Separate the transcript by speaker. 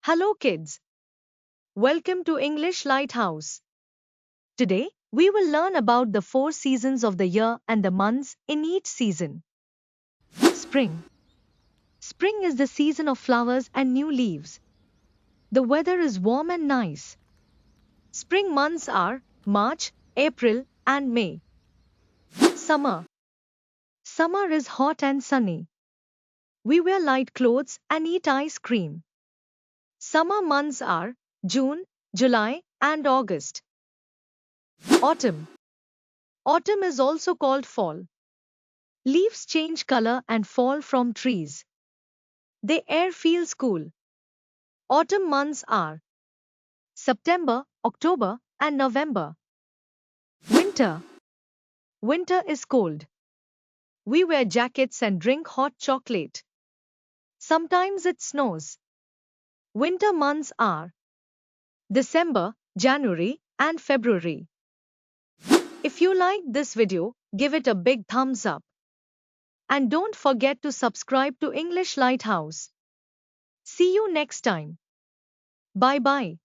Speaker 1: Hello kids. Welcome to English Lighthouse. Today, we will learn about the four seasons of the year and the months in each season. Spring. Spring is the season of flowers and new leaves. The weather is warm and nice. Spring months are March, April, and May. Summer. Summer is hot and sunny. We wear light clothes and eat ice cream. Summer months are June, July, and August. Autumn. Autumn is also called fall. Leaves change color and fall from trees. The air feels cool. Autumn months are September, October, and November. Winter. Winter is cold. We wear jackets and drink hot chocolate. Sometimes it snows. Winter months are December, January, and February. If you liked this video, give it a big thumbs up. And don't forget to subscribe to English Lighthouse. See you next time. Bye bye.